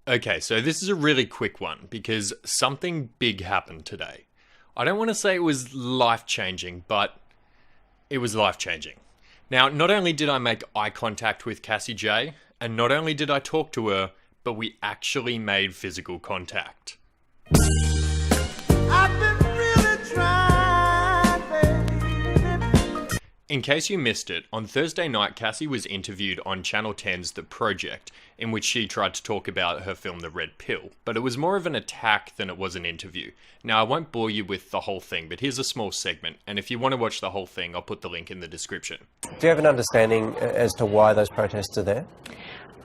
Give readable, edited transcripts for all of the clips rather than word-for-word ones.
Okay, so this is a really quick one because something big happened today. I don't want to say it was life-changing, but it was life-changing. Now, not only did I make eye contact with Cassie Jaye, and not only did I talk to her, but we actually made physical contact. I've been really trying, baby. In case you missed it, on Thursday night, Cassie was interviewed on Channel 10's The Project, in which she tried to talk about her film The Red Pill, but it was more of an attack than it was an interview. Now, I won't bore you with the whole thing, but here's a small segment, and if you want to watch the whole thing, I'll put the link in the description. Do you have an understanding as to why those protests are there?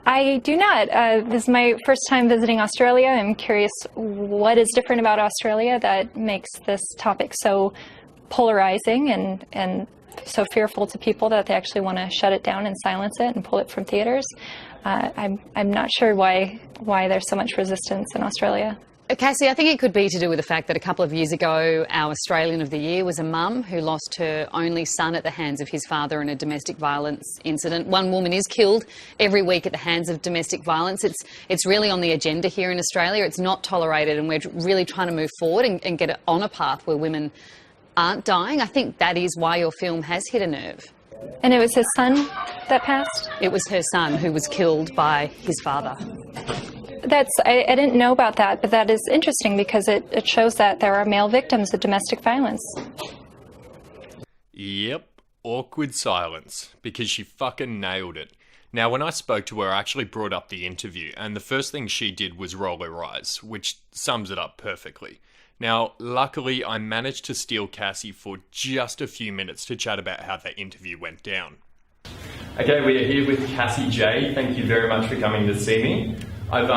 I do not. This is my first time visiting Australia. I'm curious what is different about Australia that makes this topic so polarizing and so fearful to people that they actually want to shut it down and silence it and pull it from theaters. I'm not sure why there's so much resistance in Australia. Cassie, I think it could be to do with the fact that a couple of years ago, our Australian of the Year was a mum who lost her only son at the hands of his father in a domestic violence incident. One woman is killed every week at the hands of domestic violence. It's really on the agenda here in Australia. It's not tolerated, and we're really trying to move forward and get it on a path where women aren't dying. I think that is why your film has hit a nerve. And it was his son that passed? It was her son who was killed by his father. I didn't know about that, but that is interesting because it shows that there are male victims of domestic violence. Yep, awkward silence, because she fucking nailed it. Now, when I spoke to her, I actually brought up the interview, and the first thing she did was roll her eyes, which sums it up perfectly. Now, luckily, I managed to steal Cassie for just a few minutes to chat about how that interview went down. Okay, we are here with Cassie Jaye. Thank you very much for coming to see me. I've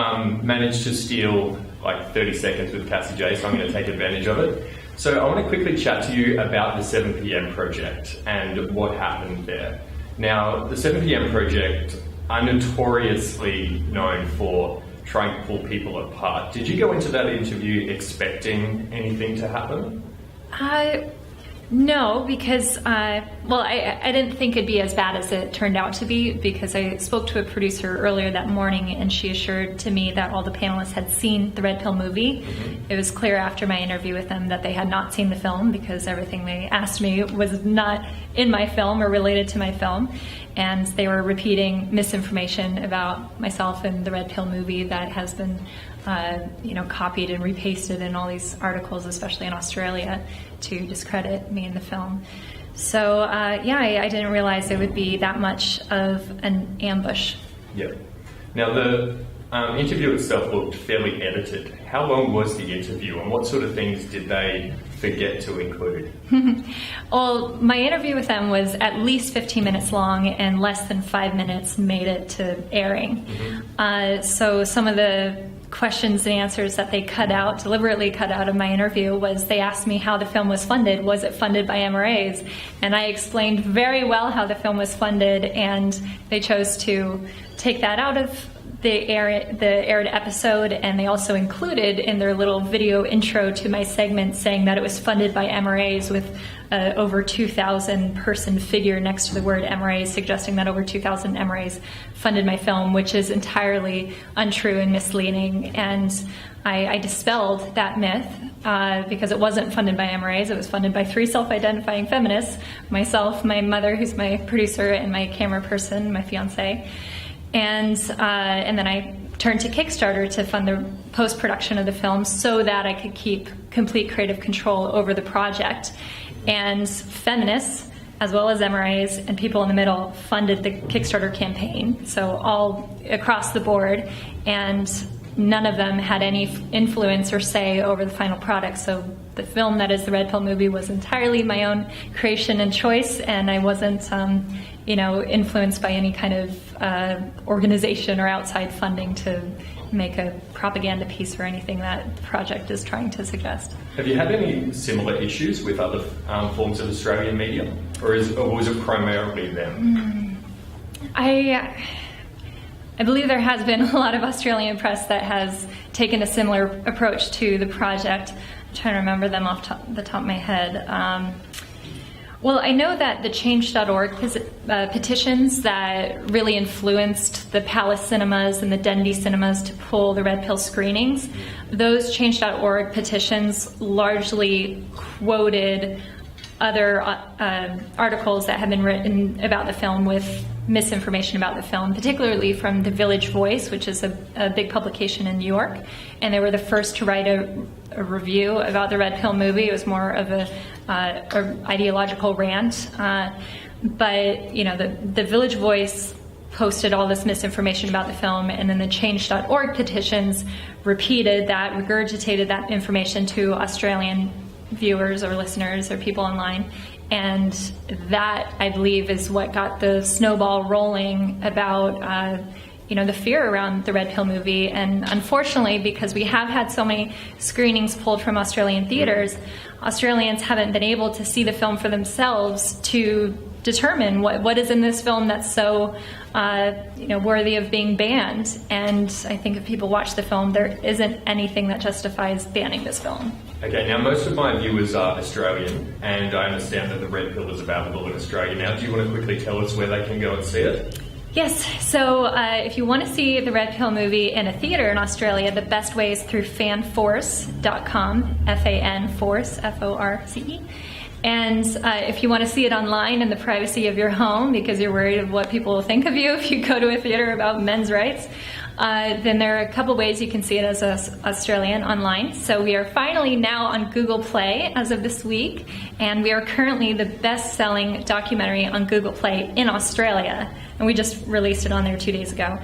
managed to steal like 30 seconds with Cassie Jaye, so I'm going to take advantage of it. So I want to quickly chat to you about the 7pm project and what happened there. Now, the 7pm project are notoriously known for trying to pull people apart. Did you go into that interview expecting anything to happen? No, because, I didn't think it'd be as bad as it turned out to be, because I spoke to a producer earlier that morning and she assured to me that all the panelists had seen the Red Pill movie. Mm-hmm. It was clear after my interview with them that they had not seen the film because everything they asked me was not in my film or related to my film. And they were repeating misinformation about myself and the Red Pill movie that has been copied and repasted in all these articles, especially in Australia, to discredit me in the film. So, I didn't realize it would be that much of an ambush. Yeah. Now, the interview itself looked fairly edited. How long was the interview, and what sort of things did they forget to include? Well, my interview with them was at least 15 minutes long, and less than 5 minutes made it to airing. Mm-hmm. So some of the questions and answers that they deliberately cut out of my interview was they asked me how the film was funded. Was it funded by MRAs? And I explained very well how the film was funded, and they chose to take that out of the aired episode, and they also included in their little video intro to my segment saying that it was funded by MRAs with over 2,000 person figure next to the word MRAs, suggesting that over 2,000 MRAs funded my film, which is entirely untrue and misleading. And I dispelled that myth because it wasn't funded by MRAs. It was funded by 3 self-identifying feminists, myself, my mother, who's my producer, and my camera person, my fiance. And then I turned to Kickstarter to fund the post-production of the film so that I could keep complete creative control over the project. And feminists, as well as MRAs and people in the middle, funded the Kickstarter campaign, so all across the board, and none of them had any influence or say over the final product. So the film that is the Red Pill movie was entirely my own creation and choice, and I wasn't influenced by any kind of organization or outside funding to make a propaganda piece or anything that the project is trying to suggest. Have you had any similar issues with other forms of Australian media, or was it primarily them? I believe there has been a lot of Australian press that has taken a similar approach to the project. I'm trying to remember them off the top of my head. Well, I know that the Change.org petitions that really influenced the Palace cinemas and the Dundee cinemas to pull the red pill screenings, those Change.org petitions largely quoted other articles that have been written about the film with misinformation about the film, particularly from the Village Voice, which is a big publication in New York, and they were the first to write a review about the red pill movie. It was more of a ideological rant, but you know, the Village Voice posted all this misinformation about the film, and then the Change.org petitions repeated that, regurgitated that information to Australian viewers or listeners or people online. And that, I believe, is what got the snowball rolling about the fear around the red pill movie. And unfortunately, because we have had so many screenings pulled from Australian theaters, Australians haven't been able to see the film for themselves to determine what is in this film that's so worthy of being banned. And I think if people watch the film, there isn't anything that justifies banning this film. Okay, now most of my viewers are Australian, and I understand that the red pill is available in Australia now. Do you want to quickly tell us where they can go and see it? Yes, so if you want to see the red pill movie in a theater in Australia, the best way is through fanforce.com, F-A-N-Force, F-O-R-C-E. And if you want to see it online in the privacy of your home because you're worried of what people will think of you if you go to a theater about men's rights, then there are a couple ways you can see it as an Australian online. So we are finally now on Google Play as of this week, and we are currently the best-selling documentary on Google Play in Australia. And we just released it on there 2 days ago.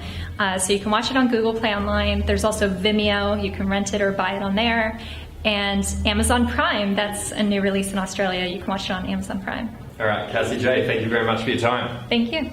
So you can watch it on Google Play online. There's also Vimeo. You can rent it or buy it on there. And Amazon Prime, that's a new release in Australia. You can watch it on Amazon Prime. All right, Cassie Jaye, thank you very much for your time. Thank you.